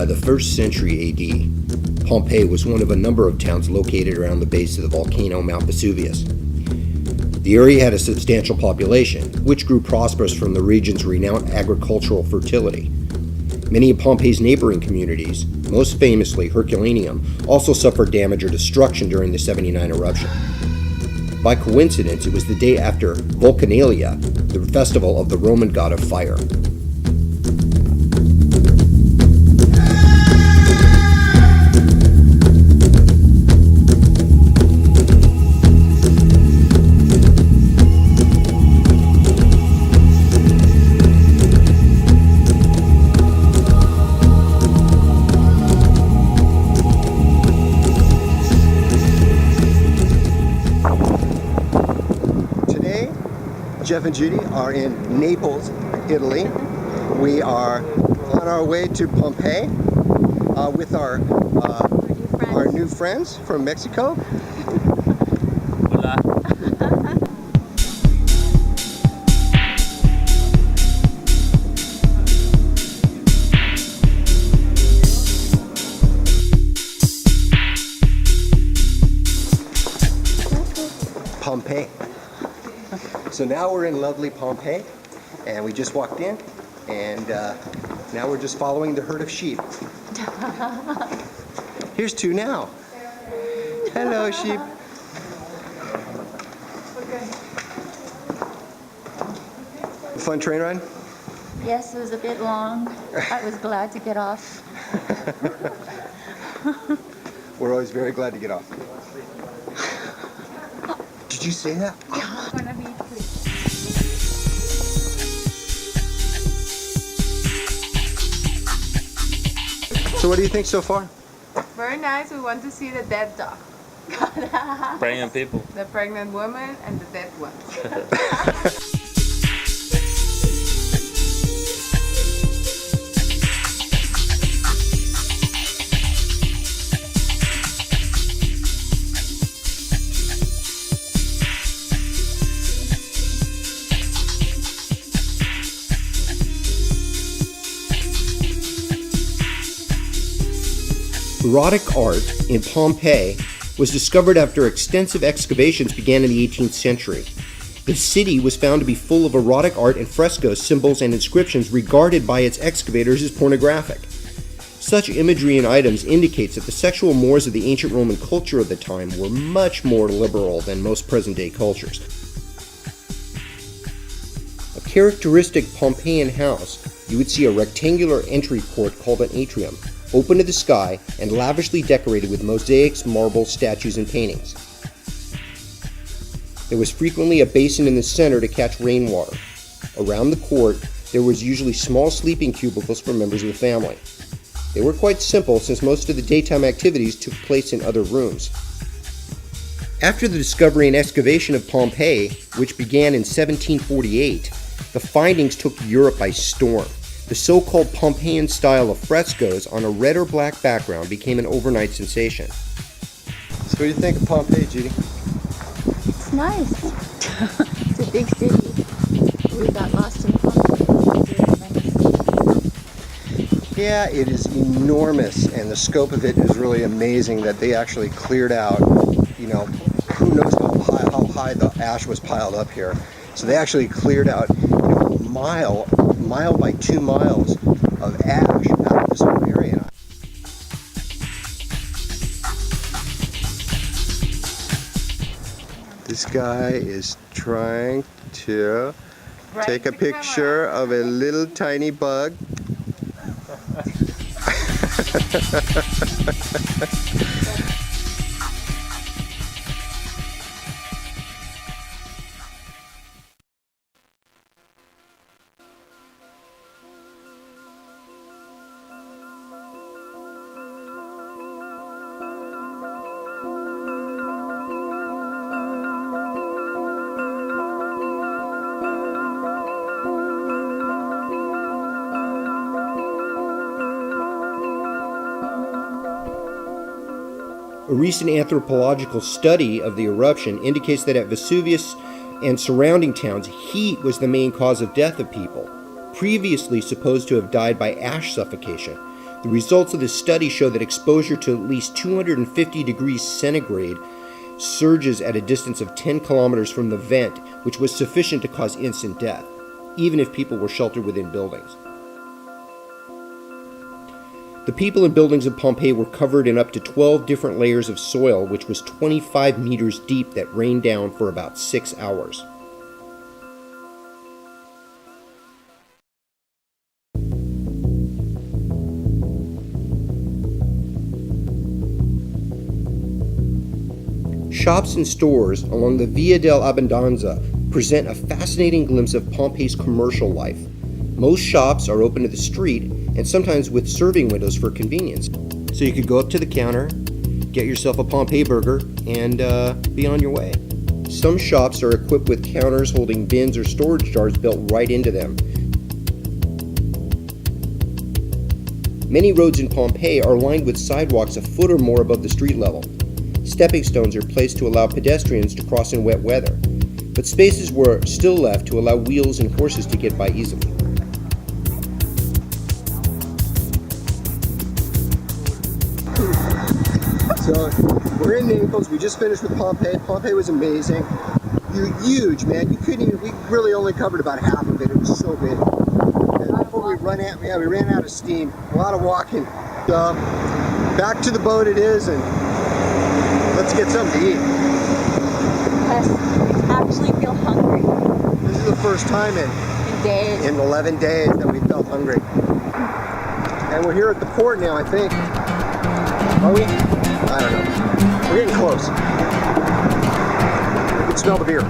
By the 1st century AD, Pompeii was one of a number of towns located around the base of the volcano Mount Vesuvius. The area had a substantial population, which grew prosperous from the region's renowned agricultural fertility. Many of Pompeii's neighboring communities, most famously Herculaneum, also suffered damage or destruction during the 79 eruption. By coincidence, it was the day after Volcanalia, the festival of the Roman god of fire. Jeff and Judy are in Naples, Italy. We are on our way to Pompeii with our new friends from Mexico. Hola. Pompeii. So now we're in lovely Pompeii, and we just walked in, and now we're just following the herd of sheep. Here's two now. Hello, sheep. Fun train ride? Yes, it was a bit long. I was glad to get off. We're always very glad to get off. Did you say that? So what do you think so far? Very nice. We want to see the dead dog. Pregnant people. The pregnant woman and the dead one. Erotic art in Pompeii was discovered after extensive excavations began in the 18th century. The city was found to be full of erotic art and frescoes, symbols, and inscriptions regarded by its excavators as pornographic. Such imagery and items indicates that the sexual mores of the ancient Roman culture of the time were much more liberal than most present-day cultures. A characteristic Pompeian house, you would see a rectangular entry court called an atrium, open to the sky and lavishly decorated with mosaics, marbles, statues, and paintings. There was frequently a basin in the center to catch rainwater. Around the court, there was usually small sleeping cubicles for members of the family. They were quite simple since most of the daytime activities took place in other rooms. After the discovery and excavation of Pompeii, which began in 1748, the findings took Europe by storm. The so-called Pompeian style of frescoes on a red or black background became an overnight sensation. So what do you think of Pompeii, Judy? It's nice. It's a big city. We got lost in Pompeii. Yeah, it is enormous, and the scope of it is really amazing that they actually cleared out, who knows how high the ash was piled up here. So they actually cleared out, a mile by 2 miles of ash out of this whole area. This guy is trying to take a picture of a little tiny bug. A recent anthropological study of the eruption indicates that at Vesuvius and surrounding towns, heat was the main cause of death of people, previously supposed to have died by ash suffocation. The results of this study show that exposure to at least 250 degrees centigrade surges at a distance of 10 kilometers from the vent, which was sufficient to cause instant death, even if people were sheltered within buildings. The people and buildings of Pompeii were covered in up to 12 different layers of soil, which was 25 meters deep, that rained down for about 6 hours. Shops and stores along the Via dell'Abbondanza present a fascinating glimpse of Pompeii's commercial life. Most shops are open to the street, and sometimes with serving windows for convenience. So you could go up to the counter, get yourself a Pompeii burger, and be on your way. Some shops are equipped with counters holding bins or storage jars built right into them. Many roads in Pompeii are lined with sidewalks a foot or more above the street level. Stepping stones are placed to allow pedestrians to cross in wet weather, but spaces were still left to allow wheels and horses to get by easily. So we're in Naples. We just finished with Pompeii. Pompeii was amazing. Huge, man. You couldn't even. We really only covered about half of it. It was so big. And before we ran out of steam. A lot of walking. Back to the boat it is, and let's get something to eat. Yes, I actually feel hungry. This is the first time in 11 days that we felt hungry. And we're here at the port now, I think. Are we? I don't know. We're getting close. You can smell the beer.